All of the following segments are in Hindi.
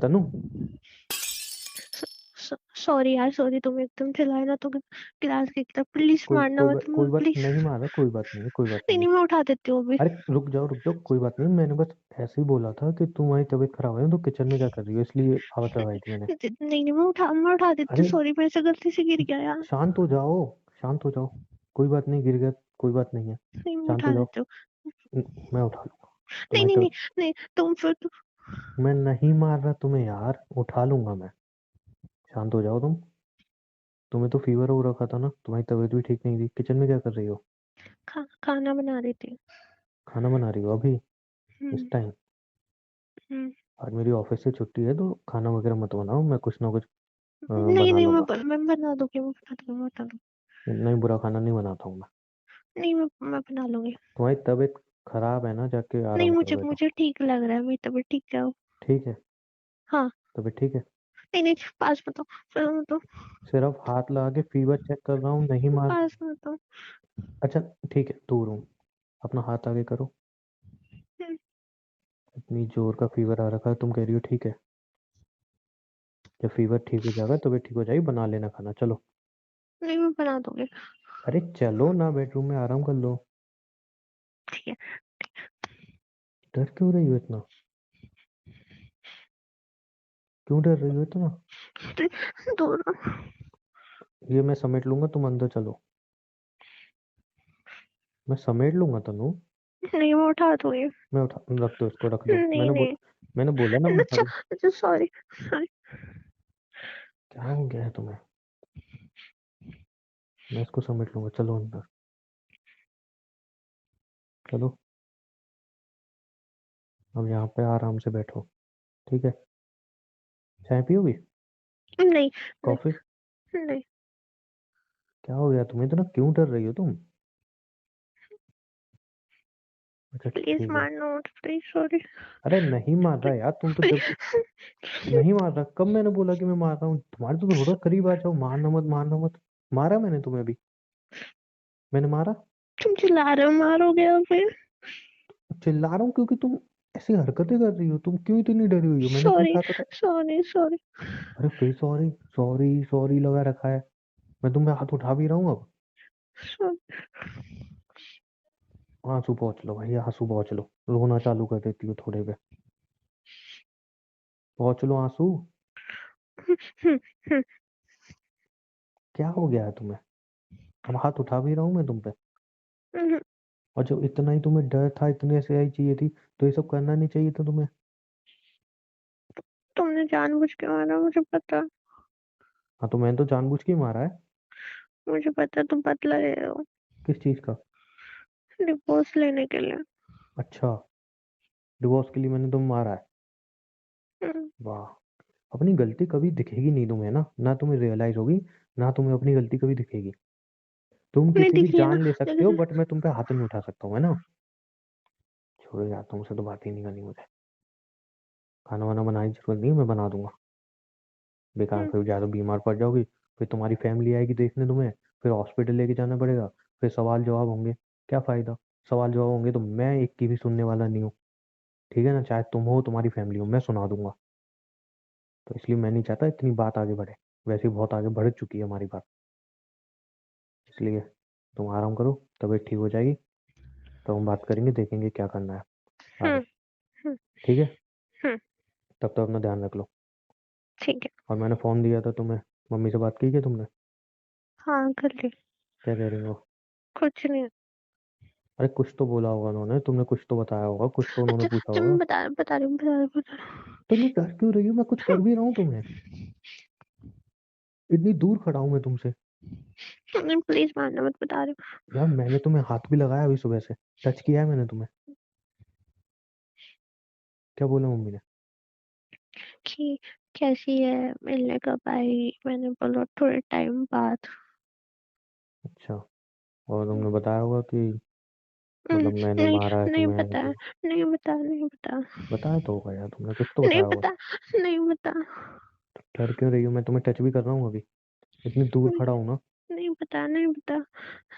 तनु, सॉरी यार, सॉरी। तुम एकदम चिल्लाए ना तो क्लास की तरफ। प्लीज मारना मत, कोई बात प्लीज। नहीं मार रहा, कोई बात नहीं है, कोई बात नहीं नहीं है। नहीं, मैं उठा देती हूँ अभी। अरे रुक जाओ, कोई बात नहीं। मैंने बस ऐसे ही बोला था कि तुम्हारी तबीयत खराब है तो किचन में क्या कर रही हो, इसलिए आवाज लगाई थी मैंने। नहीं नहीं, मैं उठा देती हूँ। अरे सॉरी, मेरे से गलती से गिर गया यार। शांत हो जाओ, शांत हो जाओ। कोई बात नहीं, गिर गया, कोई बात नहीं है। नहीं, मैं शांत हो उठा जाओ। देती हूँ। मैं उठा लूंगा नहीं तुम्हारी नहीं नहीं। तबीयत। नहीं, तुम फिर मैं नहीं मार रहा तुम्हें यार, उठा लूंगा मैं। शांत हो जाओ तुम। तुम्हें तो फीवर हो रखा था ना, तुम्हारी तबीयत भी ठीक नहीं थी। किचन में क्या कर रही हो? खाना बना रही थी। खाना बना रही हो अभी, इस हम्म। टाइम? हम्म। आज मेरी ऑफिस से छुट्टी है तो खाना वगैरह मत बनाओ, मैं कुछ ना कुछ नहीं बना नहीं, लूंगा। मैं बना दूंगी, मैं बना दूंगी, मैं बना दूंगी। नहीं, बुरा खाना नहीं बनाता हूँ मैं। नहीं, मैं बना लूंगी। तुम्हारी तबीयत खराब है ना, जाके नहीं, आराम करो मुझे बैठो। मुझे ठीक लग रहा है, मेरी तबीयत ठीक है। ठीक है, हाँ। तबीयत ठीक है। नहीं नहीं, पास में तो, फिर मैं तो सिर्फ हाथ लगा के फीवर चेक कर रहा हूँ, नहीं मार। पास में तो। अच्छा ठीक है, दूर हूँ। अपना हाथ आगे करो। हम्म। इतनी जोर का फीवर आ रखा है, तुम कह रही हो ठीक है। जब फीवर ठीक हो जाएगा, तबीयत ठीक हो जाएगी, बना लेना खाना, चलो। नहीं, मैं बना दूंगी। अरे चलो ना, बेडरूम में आराम कर लो। ठीक है। डर क्यों रही हो इतना? क्यों डर रही हो इतना? दूर। ये मैं समेट लूंगा, तुम अंदर चलो। मैं समेट लूंगा तनु। नहीं, मैं उठा दूंगी। मैं उठा, रख दो इसको, रख दो। नहीं नहीं। मैंने बोला ना मैं उठा अच्छा दूँ। अच्छा, सॉरी सॉरी। क्या हो गया है तुम्हें? मैं इसको समेट लूंगा, चलो अंदर। चलो, अब यहाँ पे आराम से बैठो। ठीक है। चाय पियोगी? नहीं नहीं कॉफी? नहीं। क्या हो गया तुम्हें, इतना क्यों डर रही हो तुम? अच्छा प्लीज ठीक है। मारना मत, प्लीज। सॉरी। अरे नहीं मार रहा यार, तुम तो जब नहीं मार रहा, कब मैंने बोला कि मैं मार रहा हूँ? तुम्हारे तो थोड़ा करीब आ जाओ, मारना मत, मारना मत। मारा मैंने तुम्हें अभी? मैंने मारा? तुम चिल्ला रहे हो, मारोगे अब फिर? चिल्ला रहा हूँ क्योंकि तुम ऐसी हरकतें कर रही हो। तुम क्यों इतनी डरी हुई हो? मैंने तुम्हें सॉरी कहा था। Sorry sorry. अरे फिर सॉरी? सॉरी सॉरी लगा रखा है। मैं तुम्हें हाथ उठा भी रहा हूँ अब। आंसू पहुंच लो भाई, आंसू पहुंच लो। रोना चालू कर देती हो थोड़े पे। पहुंच लो आंसू। क्या हो गया है तुम्हें? अब हाथ उठा भी रहा हूँ मैं तुम पे। और जब इतना ही तुम्हें डर था, इतने से आई चाहिए थी, तो ये सब करना नहीं चाहिए था तुम्हें। तुमने जानबूझ के मारा, मुझे पता। हाँ तो मैंने तो जानबूझ के ही मारा है। मुझे पता तुम बदला ले रहे हो, किस चीज का? डिवोर्स लेने के लिए। अच्छा, डिवोर्स के लिए मैंने तुम्हें मारा है? हम्म। वाह। अपनी गलती कभी दिखेगी नहीं तुम्हें ना, ना तुम्हें रियलाइज होगी, ना तुम्हें अपनी गलती कभी दिखेगी। तुम नहीं किसी की दिखी है ना, जान ले सकते हो, लेकिन बट मैं तुम पे हाथ नहीं उठा सकता हूँ, है ना? छोड़ो यार, तुमसे तो बात ही नहीं करनी मुझे। खाना वाना बनाने की जरूरत नहीं है, मैं बना दूंगा। बेकार हम्म, फिर ज्यादा बीमार पड़ जाओगी, फिर तुम्हारी फैमिली आएगी देखने तुम्हें, फिर हॉस्पिटल लेके जाना पड़ेगा, फिर सवाल जवाब होंगे। क्या फायदा? सवाल जवाब होंगे तो मैं एक की भी सुनने वाला नहीं हूँ। ठीक है ना, चाहे तुम हो तुम्हारी फैमिली हो, मैं सुना दूंगा। तो इसलिए मैं नहीं चाहता इतनी बात आगे बढ़े। वैसे ही बहुत आगे बढ़ चुकी है हमारी बात। इसलिए तुम आराम करो, तबीयत ठीक हो जाएगी तो हम बात करेंगे, देखेंगे क्या करना है आगे। हम्म, हम्म, ठीक है। हम्म। तब तक अपना ध्यान रख लो। ठीक है। और मैंने फोन दिया था तुम्हें, मम्मी से बात की क्या तुमने? हाँ, कर ली। क्या कह रही हो? कुछ नहीं। अरे कुछ तो बोला होगा उन्होंने, तुमने कुछ तो बताया होगा, कुछ तो उन्होंने अच्छा पूछा अच्छा, मैं होगा। बता रही हूँ। तो मैं डर क्यों रही हूँ? मैं कुछ कर भी रहा हूँ तुम्हें? इतनी दूर खड़ा हूँ मैं तुमसे। प्लीज मारना मत, बता रही यार मैंने तुम्हें हाथ भी लगाया अभी सुबह से, टच किया है मैंने तुम्हें। क्या बोला मम्मी ने? हूँ कि कैसी है, मिलने कब आई। मैंने बोला थोड़े टाइम बाद। अच्छा, और तुमने बताया होगा कि हम्म, मतलब मैंने नहीं मारा है नहीं तुम्हें पता। ये? नहीं बता। बताया तो होगा यार, तुमने कुछ तो नहीं बताया होगा। पता। नहीं बता। डर क्यों रही हो? मैं तुम्हें टच भी कर रहा हूँ अभी, इतनी दूर खड़ा हूँ ना। नहीं बता।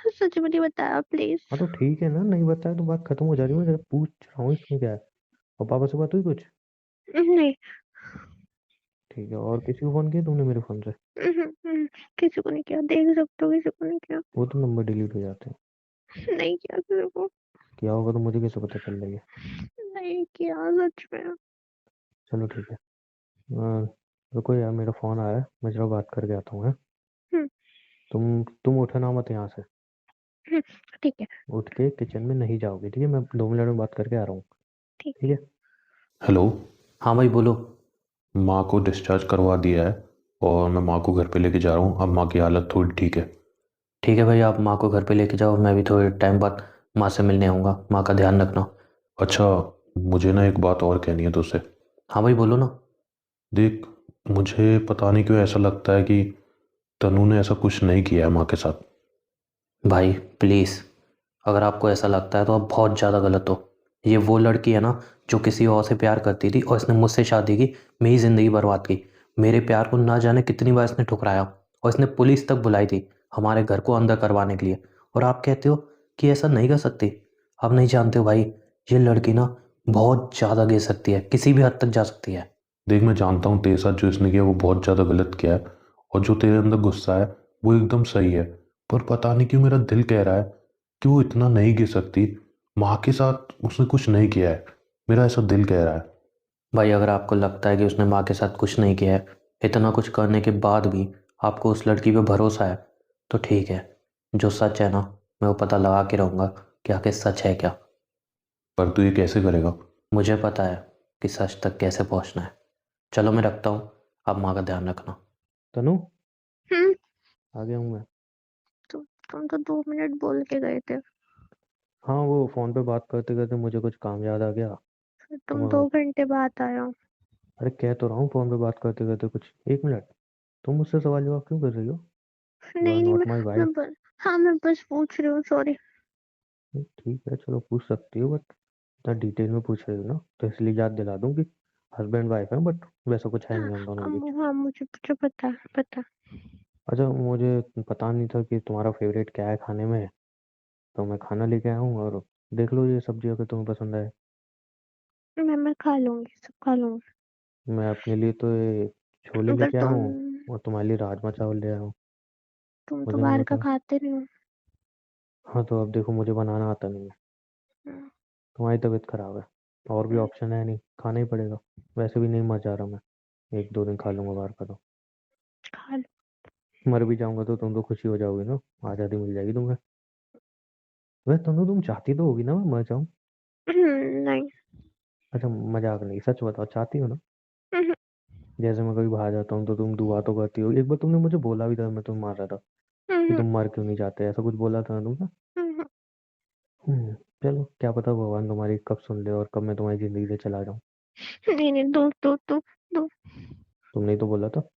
सच में नहीं बता, प्लीज। हाँ तो ठीक है ना, नहीं बताया तो बात खत्म हो जा रही है। मैं जरा पूछ रहा हूँ इसमें क्या है। और पापा से बात हुई कुछ? नहीं। ठीक है, और किसी को फोन किया तुमने मेरे फोन से? किसी को नहीं किया, देख सकते हो, किसी को नहीं किया। वो तो नंबर डिलीट हो जाते हैं। नहीं किया किसी को। किया होगा तो मुझे कैसे पता चल रही है? नहीं किया सच में। चलो ठीक है। रुको यार, मेरा फोन आया है, मैं जरा बात करके आता हूँ, है? हम्म। तुम उठना मत यहाँ से। हम्म, ठीक है। उठ के किचन में नहीं जाओगे, ठीक है? मैं 2 मिनट में बात करके आ रहा हूँ। ठीक ठीक है। है। हेलो। हाँ भाई बोलो। माँ को डिस्चार्ज करवा दिया है और मैं माँ को घर पे लेके जा रहा हूँ। अब माँ की हालत थोड़ी ठीक है। ठीक है भाई, आप माँ को घर पे लेके जाओ, मैं भी थोड़े टाइम बाद माँ से मिलने आऊँगा। माँ का ध्यान रखना। अच्छा, मुझे ना एक बात और कहनी है तुझसे। हाँ भाई बोलो ना। देख, मुझे पता नहीं क्यों ऐसा लगता है कि तनु ने ऐसा कुछ नहीं किया है माँ के साथ। भाई प्लीज़, अगर आपको ऐसा लगता है तो आप बहुत ज़्यादा गलत हो। ये वो लड़की है ना जो किसी और से प्यार करती थी और इसने मुझसे शादी की, मेरी ज़िंदगी बर्बाद की। मेरे प्यार को ना जाने कितनी बार इसने ठुकराया, और इसने पुलिस तक बुलाई थी हमारे घर को अंदर करवाने के लिए। और आप कहते हो कि ऐसा नहीं कर सकती। आप नहीं जानते हो भाई, ये लड़की ना बहुत ज़्यादा गिर सकती है, किसी भी हद तक जा सकती है। देख, मैं जानता हूँ तेरे साथ जो इसने किया वो बहुत ज़्यादा गलत किया है, और जो तेरे अंदर गुस्सा है वो एकदम सही है। पर पता नहीं क्यों मेरा दिल कह रहा है कि वो इतना नहीं गिर सकती। माँ के साथ उसने कुछ नहीं किया है, मेरा ऐसा दिल कह रहा है। भाई अगर आपको लगता है कि उसने माँ के साथ कुछ नहीं किया है, इतना कुछ करने के बाद भी आपको उस लड़की पे भरोसा है, तो ठीक है। जो सच है ना, मैं वो पता लगा के रहूँगा कि आखिर सच है क्या। पर तू ये कैसे करेगा? मुझे पता है कि सच तक कैसे पहुँचना है। चलो मैं रखता हूँ, आप माँ का ध्यान रखना। तनु, हम्म। आ गया हूँ मैं। तुम तो 2 मिनट बोल के गए थे। हाँ, वो फ़ोन पे बात करते करते मुझे कुछ काम याद आ गया। फिर तो तुम 2 घंटे बाद आए हो। अरे कह तो रहा हूँ, फ़ोन पे बात करते करते कुछ 1 मिनट। तुम मुझसे सवाल जवाब क्यों कर रही हो? यू आर नहीं नहीं, नॉट माई वाइफ। मैं बस पूछ रही हूँ, सॉरी। ठीक है, चलो पूछ सकती हो, बट इतना डिटेल में पूछ रही हो ना, तो इसलिए याद दिला दूँ कि हस्बैंड वाइफ है, बट वैसा कुछ है हाँ। नहीं हम दोनों के बीच। हाँ, मुझे मुझे पता है, पता। अच्छा, मुझे पता नहीं था कि तुम्हारा फेवरेट क्या है खाने में, तो मैं खाना लेके आया हूँ, और देख लो ये सब्जी अगर तुम्हें पसंद आए। मैं खा लूंगी, सब खा लूंगी। मैं अपने लिए तो ये छोले पर लेके आया तुम हूँ, और तुम्हारे लिए राजमा चावल ले आया हूँ। तुम तो मुझे नहीं बाहर का पता। खाते नहीं हो। हाँ, तो अब देखो, मुझे बनाना आता नहीं है। हम्म, तुम्हारी तबीयत खराब है, और भी हम्म, ऑप्शन है नहीं, खाना ही पड़ेगा। वैसे भी नहीं मर जा रहा मैं, 1-2 दिन खा लूंगा बाहर का तो। खा लो। मर भी जाऊंगा तो तुम तो खुशी हो जाओगी ना, आज़ादी मिल जाएगी तुम्हें। वैसे तुम चाहती तो होगी ना मैं मर जाऊं? नहीं। अच्छा, मजाक नहीं, सच बताओ, चाहती हो ना? हम्म, जैसे मैं कभी बाहर जाता हूँ तो तुम दुआ तो करती हो। एक बार तुमने मुझे बोला भी था, मैं तुम्हें मार रहा था, कि हम्म, तुम मर क्यों नहीं जाते, ऐसा कुछ बोला था ना तुमने? हम्म, चलो, क्या पता भगवान तुम्हारी कब सुन ले और कब मैं तुम्हारी जिंदगी से चला जाऊं। नहीं नहीं, दूर दूर दूर दूर। तुमने ही तो बोला था।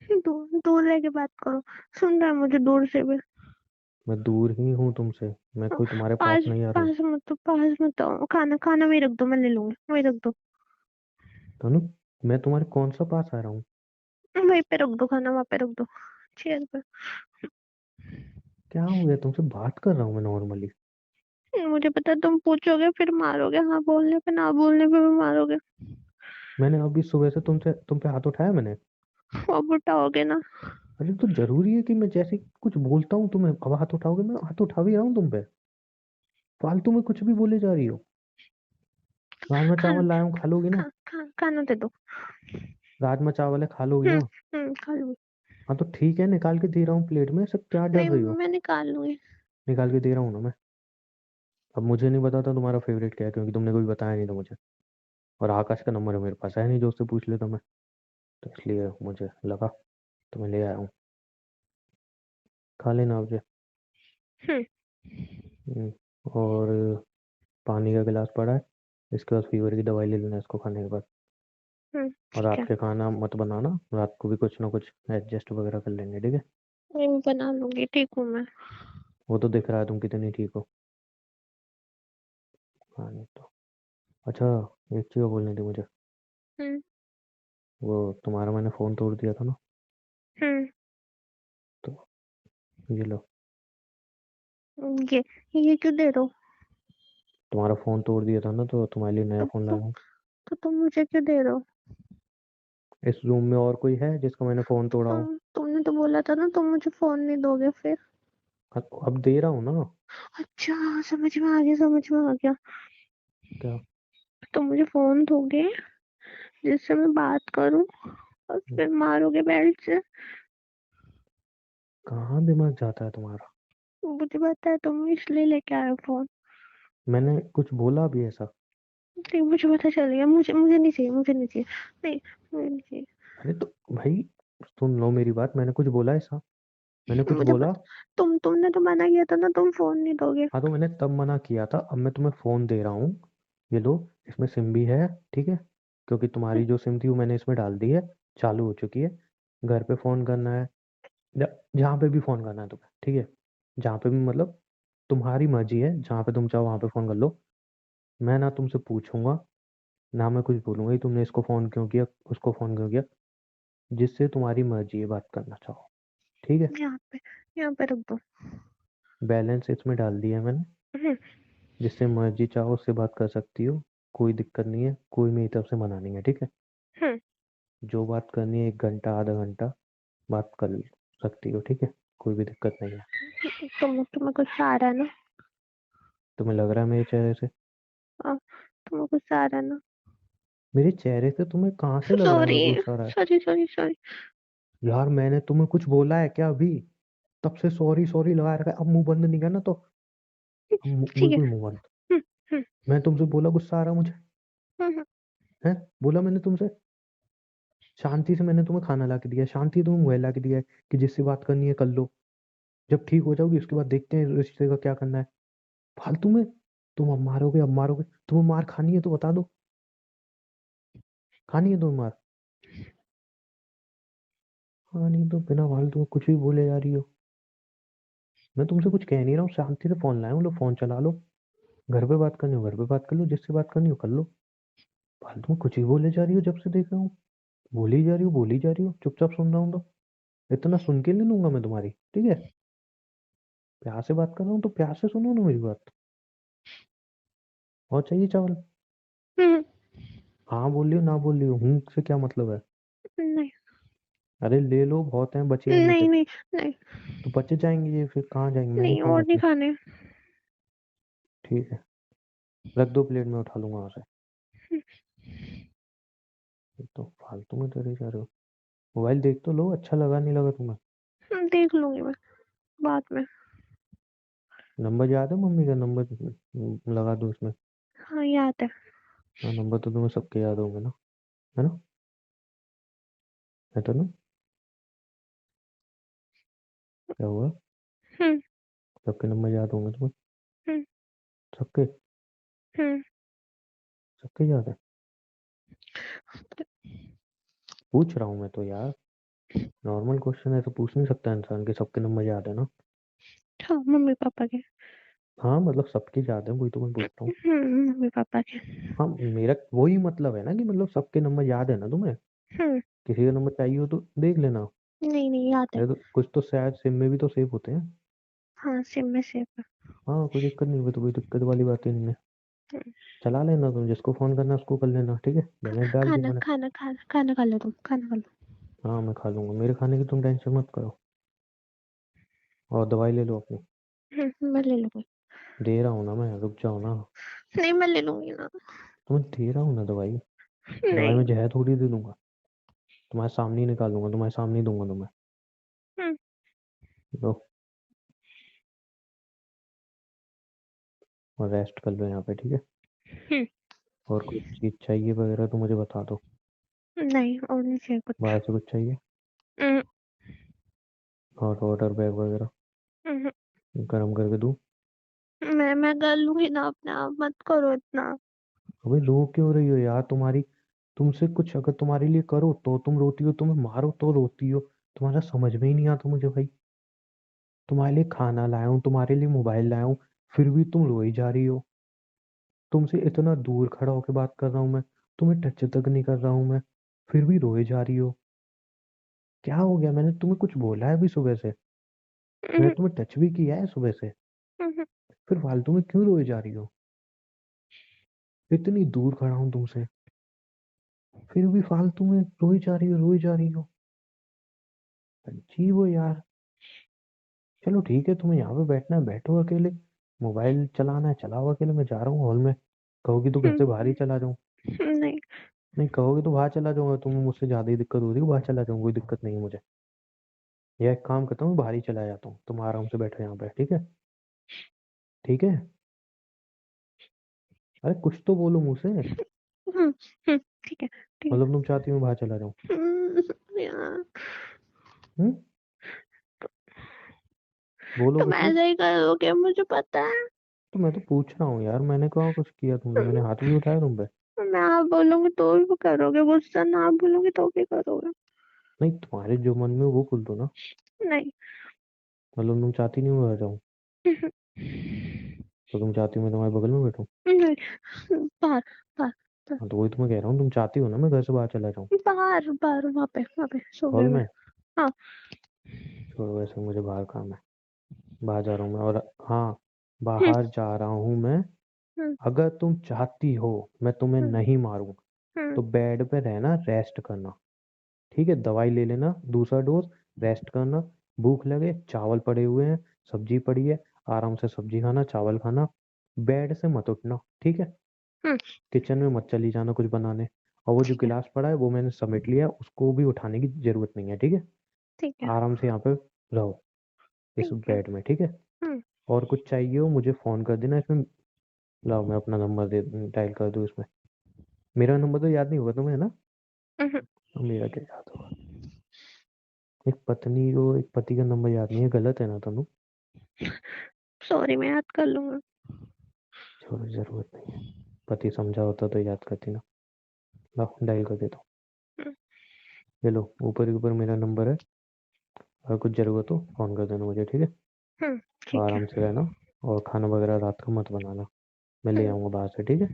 दूर दूर रह के बात करो। सुन रहा है मुझे दूर से भी। मैं दूर ही हूँ तुमसे, मैं कोई तुम्हारे पास पास नहीं आ रहा हूँ। पास मत आओ, खाना खाना वही रख दो, मैं ले लूंगी, वही रख दो। तनु, मैं तुम्हारे कौन सा पास आ रहा हूँ? वहीं पे रख दो, खाना वहां पे रख दो, चेयर पे। क्या हो गया? तुमसे बात कर रहा हूँ मैं नॉर्मली। मुझे पता है तुम पूछोगे फिर मारोगे, हाँ बोलने पे ना बोलने पे भी मारोगे। मैंने अभी सुबह से तुम पे हाथ उठाया मैंने? अब उठाओगे ना। अरे तो जरूरी है कि मैं जैसे ही कुछ बोलता हूँ तुम्हें अब हाथ उठाओगे? मैं हाथ उठा भी रहा हूँ तुम पे, फालतू में कुछ भी बोले जा रही हो। राजमा खाना चावल लाया हूँ, खा लोगी ना? खाना दे दो। राजमा चावल है, खा लोगी हम्म। ना? खा लूंगी। हाँ तो ठीक है, निकाल के दे रहा हूँ प्लेट में, सब क्या डर नहीं, रही हो? मैं निकाल लूंगी। निकाल के दे रहा हूँ ना मैं। अब मुझे नहीं पता था तुम्हारा फेवरेट क्या है, क्योंकि तुमने कभी बताया नहीं था मुझे। और आकाश का नंबर है मेरे पास, है नहीं जो उससे पूछ लेता मैं, तो इसलिए मुझे लगा तो मैं ले आया हूँ। खा लेना मुझे। हम्म। हम्म, और पानी का गिलास पड़ा है, इसके बाद फीवर की दवाई ले लेना इसको खाने के बाद। और ठीक रात है। के खाना मत बनाना, रात को भी कुछ ना कुछ एडजस्ट वगैरह कर लेंगे, ठीक है? नहीं, मैं बना लूंगी, ठीक हूँ मैं। वो तो दिख रहा है तुम कितनी ठीक हो। हाँ नहीं तो। अच्छा, एक चीज़ और बोलनी थी मुझे। हम्म। वो तुम्हारा मैंने फ़ोन तोड़ दिया था ना, हम्म। तो ये लो। ये ये क्यों दे रहे हो? तुम्हारा फ़ोन तोड़ दिया था ना, तो तुम्हारे लिए नया तो, फ़ोन तो, लाया हूँ। तो तुम मुझे क्यों दे रहे हो? इस रूम में और कोई है जिसका मैंने फोन तोड़ा हो? तुमने तो बोला था ना तुम मुझे फोन नहीं दोगे फिर। अब दे रहा हूँ ना। अच्छा समझ में आ गया, समझ में आ गया। क्या? तुम मुझे फोन दोगे जिससे मैं बात करूं और फिर मारोगे बेल्ट से। कहाँ दिमाग जाता है तुम्हारा? मुझे पता है तुम इसलिए लेके आए हो फोन। मैंने कुछ बोला भी ऐसा? नहीं मुझे पता चल गया, मुझे मुझे नहीं चाहिए, मुझे नहीं चाहिए। नहीं मुझे नहीं चाहिए। अरे तो भाई सुन लो मेरी बात, मैंने कुछ बोला ऐसा? मैंने कुछ मुझे बोला? पता, तुमने तो मना किया था ना तुम फोन नहीं दोगे। हाँ तो मैंने तब मना किया था, अब मैं तुम्हें फोन दे रहा हूँ। ये लो, इसमें सिम भी है, ठीक है? क्योंकि तुम्हारी जो सिम थी वो मैंने इसमें डाल दी है, चालू हो चुकी है। घर पे फोन करना है, जहाँ पे भी फोन करना है तुम्हें, ठीक है? जहाँ पे भी मतलब तुम्हारी मर्जी है, जहाँ पे तुम चाहो वहाँ पे फोन कर लो। मैं ना तुमसे पूछूंगा, ना मैं कुछ बोलूंगा कि तुमने इसको फोन क्यों किया, उसको फोन क्यों किया। जिससे तुम्हारी मर्जी है बात करना चाहो, ठीक है? यहाँ पे, यहाँ पे रख दो। बैलेंस इसमें डाल दिया है मैंने, हम्म, जिससे मर्जी चाहो उससे बात कर सकती हो। कोई दिक्कत नहीं है, कोई मेरी तरफ से मना नहीं है, ठीक है? हम्म। जो बात करनी है 1 घंटा आधा घंटा बात कर सकती हो, ठीक है? कोई भी दिक्कत नहीं है। तुम्हें गुस्सा आ रहा है ना? तुम्हें लग रहा है मेरे चेहरे से? हाँ, तुम्हें गुस्सा आ रहा है ना? मेरे चेहरे से तुम्हें कहाँ से लग रहा है सॉरी, मेरे को गुस्सा आ रहा है? Sorry sorry sorry. यार मैंने तुम्हें कुछ बोला है क्या अभी? तब से सॉरी सॉरी लगा रखा है, अब मुंह बंद नहीं करना तो। अब ठीक है। बिल्कुल मुंह बंद। हम्म, हम्म, मैं तुमसे बोला गुस्सा आ रहा है मुझे? हम्म, है? बोला मैंने तुमसे? शांति से मैंने तुम्हें खाना ला के दिया है, शांति से तुम्हें मोबाइल ला के दिया है कि जिससे बात करनी है कर लो। जब ठीक हो जाओगी उसके बाद देखते हैं रिश्ते का क्या करना है। फालतू में तुम अब मारोगे, अब मारोगे। तुम्हें मार खानी है तो बता दो, खानी है तुम्हें मार? खानी तो बिना फालतू में कुछ भी बोले जा रही हो। मैं तुमसे कुछ कह नहीं रहा हूँ, शांति से फोन लाए, लो फोन चला लो। घर पे बात करनी हो घर पे बात कर लो, जिससे बात करनी हो कर लो। फालतू में कुछ ही बोले जा रही हो, जब से देख रहा हूँ बोली जा रही हो बोली जा रही हो, चुपचाप सुन रहा हूँ तो। इतना सुन के नहीं लूंगा मैं तुम्हारी, ठीक है? प्यार से बात कर रहा हूँ तो प्यार से सुनो ना मेरी बात। और चाहिए चावल? हम्म। हाँ बोल रही हो ना बोल रही हो, हूँ से क्या मतलब है? नहीं अरे ले लो, बहुत हैं, बचे हैं ये नहीं फिर। नहीं नहीं तो बचे जाएंगे ये फिर, कहाँ जाएंगे? मैं नहीं नहीं, खाऊंगा और नहीं इतने। खाने। ठीक है, रख दो प्लेट में उठा लूंगा वहां से। ये तो फालतू में डरे जा रहे हो। मोबाइल देख तो लो, अच्छा लगा नहीं लगा तुम्हें? देख लूंगी मैं बाद में। नंबर याद है मम्मी का नंबर? लगा दो उसमें। हाँ याद है। हाँ नंबर तो तुम्हें सबके याद होंगे ना, है ना? है तो ना? क्या हुआ? हम्म, सबके नंबर याद होंगे तुम्हें? हम्म, सबके? हम्म। सबके याद है? पूछ रहा हूँ मैं तो यार, नॉर्मल क्वेश्चन है तो पूछ नहीं सकता इंसान के सबके नंबर याद है ना? हाँ मम्मी पापा के। हाँ मतलब सबके याद है, वही तो मैं पूछ रहा हूँ। मम्मी पापा के। हाँ मेरा वही मतलब है ना कि मतलब सबके नंबर याद है ना तुम्हें? हम्म। किसी का नंबर चाहिए हो तो देख लेना। नहीं नहीं याद है। अरे तो कुछ तो शायद सिम में भी तो सेव होते हैं। हाँ सिम में सेव है। हाँ कोई दिक्कत नहीं हुई तो, कोई दिक्कत वाली बात ही नहीं है। हम्म। चला लेना तुम, जिसको फोन करना है उसको कर लेना, ठीक है? बैलेंस डाल दिया खाना मैंने। खाना खाना खाना खा लो, तुम खाना खा लो। हाँ मैं खा लूंगा, मेरे खाने की तुम टेंशन मत करो। और दवाई ले लो अपनी। मैं ले लूंगी। दे रहा हूँ ना मैं, रुक जाओ ना। नहीं मैं ले लूंगी ना। तुम्हें दे रहा हूँ ना दवाई। दवाई में नहीं। जहर थोड़ी दे दूंगा, तुम्हारे सामने ही निकालूंगा, तुम्हारे सामने ही दूंगा तुम्हें। हम्म, लो, और रेस्ट कर लो यहाँ पे, ठीक है? हम्म। और कुछ चीज चाहिए वगैरह तो मुझे बता दो। नहीं और नहीं चाहिए कुछ। बाहर से कुछ चाहिए? हम्म, हॉट वाटर बैग वगैरह हम्म। गर्म करके दूँ? मैं कर लूंगी ना अपने आप, मत करो इतना। अबे रो क्यों रही हो यार? तुम्हारी तुमसे कुछ अगर तुम्हारे लिए करो तो तुम रोती हो, तुम्हें मारो तो रोती हो। तुम्हारा समझ में ही नहीं आता मुझे भाई। तुम्हारे लिए खाना लाया हूँ, तुम्हारे लिए मोबाइल लाया हूँ, फिर भी तुम रोई जा रही हो। तुमसे इतना दूर खड़ा होकर बात कर रहा हूँ मैं, तुम्हें टच तक नहीं कर रहा हूँ मैं, फिर भी रोए जा रही हो। क्या हो गया? मैंने तुम्हें कुछ बोला है अभी सुबह से? मैंने हम्म, तुम्हें टच भी किया है सुबह से? हम्म। फिर फालतू में क्यों रोए जा रही हो? इतनी दूर खड़ा हूँ तुमसे। फिर भी फालतू में रोई जा रही हो। अजीब हो यार। चलो ठीक है, तुम्हें यहाँ पे बैठना है बैठो अकेले, मोबाइल चलाना है चलाओ अकेले, मैं जा रहा हूँ हॉल में। कहोगी तो घर से बाहर ही चला जाऊँ? नहीं। नहीं कहोगे तो बाहर चला जाऊंगा, तुम्हें मुझसे ज्यादा ही दिक्कत हो रही है, बाहर चला जाऊंगा, कोई दिक्कत नहीं है मुझे। या एक काम करता हूँ, बाहर ही चला जाता हूँ, तुम आराम से बैठो यहाँ पे, ठीक है? ठीक है। अरे कुछ तो बोलो मुंह से। हम्म, ठीक है ठीक मतलब तुम चाहती हो बाहर चला जाऊँ? है। यार हम्म? बोलो तुम कुछ। ऐसा ही करोगे मुझे पता है। तो मैं तो पूछ रहा हूँ यार, मैंने कहा कुछ किया तुमने? मैंने हाथ भी उठाया तुम पे? मैं आप बोलूंगी तो भी करोगे, गुस्सा ना आप बोलूंगी तो भी करोगे। नहीं, तुम्हारे जो मन में हो वो खुल दो ना। नहीं। मतलब तुम चाहती नहीं मैं बाहर जाऊँ? तो तुम चाहती हो मैं तुम्हारे बगल में बैठूँ? नहीं। बाहर बाहर हाँ तो वही तो मैं कह रहा हूँ, तुम चाहती हो ना मैं घर से बाहर चला जाऊँ? बाहर बाहर वहाँ पे हॉल सोफे में। में? हाँ। छोड़ो, वैसे मुझे बाहर काम है, बाहर जा रहा हूँ मैं। और हाँ, हम्म, बाहर जा रहा हूँ मैं। हम्म, अगर तुम चाहती हो मैं तुम्हें हम्म, नहीं मारूं, हम्म, तो बेड पे रहना, रेस्ट करना। ठीक है, दवाई ले लेना दूसरा डोज, रेस्ट करना। भूख लगे, चावल पड़े हुए हैं, सब्जी पड़ी है, आराम से सब्जी खाना, चावल खाना। बेड से मत उठना, ठीक है? हम्म, किचन में मत चली जाना कुछ बनाने। और वो जो ठीक है गिलास पड़ा है वो मैंने समेट लिया है, उसको भी उठाने की जरूरत नहीं है, ठीक है? ठीक है आराम से यहाँ पे रहो, इस ठीक है। बेड में, ठीक है? हम्म, और कुछ चाहिए हो मुझे फोन कर देना इसमें। लाओ मैं अपना नंबर दे डायल कर दूँ इसमें। मेरा नंबर तो याद नहीं होगा तुम्हें, है ना? हम्म, अब मेरा क्या याद होगा? एक पत्नी को एक पति का नंबर याद नहीं है, गलत है ना तनु? सॉरी मैं याद कर लूंगा। छोड़ो, जरूरत नहीं है। पति समझा होता तो याद करती ना। लाओ डायल कर देता हूँ। हम्म, ये लो, ऊपर ही ऊपर मेरा नंबर है। अगर कुछ जरूरत हो फोन कर देना मुझे, ठीक है? और ठीक है। आराम से रहना। और खाना वगैरह रात को मत बनाना, मैं ले हम्म, आऊँगा बाहर से, ठीक है?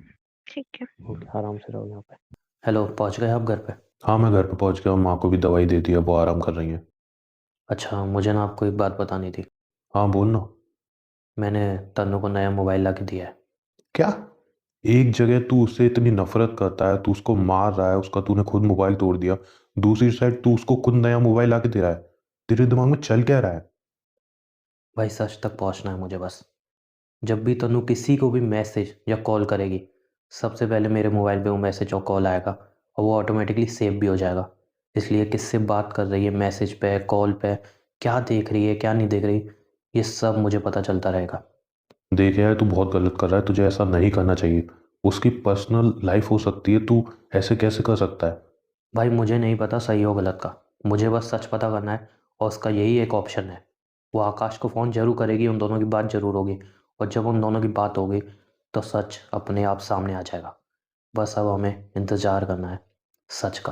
ठीक है। ओके, आराम से रहो यहाँ पे। हेलो, पहुंच गए आप घर पे? हाँ मैं घर पे पहुंच गया, माँ को भी दवाई दे दी है, वो आराम कर रही हैं। अच्छा, मुझे ना आपको एक बात बतानी थी। हाँ बोल ना। मैंने तन्नू को नया मोबाइल ला के दिया है। क्या? एक जगह तू उससे इतनी नफरत करता है, तू उसको मार रहा है, उसका तूने खुद मोबाइल तोड़ दिया। दूसरी साइड तू उसको खुद नया मोबाइल ला के दे रहा है। तेरे दिमाग में चल क्या रहा है? भाई सच तक पहुंचना है मुझे बस। जब भी तन्नू किसी को भी मैसेज या कॉल करेगी, सबसे पहले मेरे मोबाइल पे वो मैसेज और कॉल आएगा, और वो ऑटोमेटिकली सेव भी हो जाएगा। इसलिए किससे बात कर रही है, मैसेज पे, कॉल पे, क्या देख रही है, क्या नहीं देख रही, ये सब मुझे पता चलता रहेगा। देख यार, तू बहुत गलत कर रहा है, तुझे ऐसा नहीं करना चाहिए। उसकी पर्सनल लाइफ हो सकती है, तू ऐसे कैसे कर सकता है? भाई मुझे नहीं पता सही हो गलत का, मुझे बस सच पता करना है, और उसका यही एक ऑप्शन है। वो आकाश को फ़ोन जरूर करेगी, उन दोनों की बात जरूर होगी, और जब उन दोनों की बात होगी तो सच अपने आप सामने आ जाएगा। बस अब हमें इंतज़ार करना है सच का।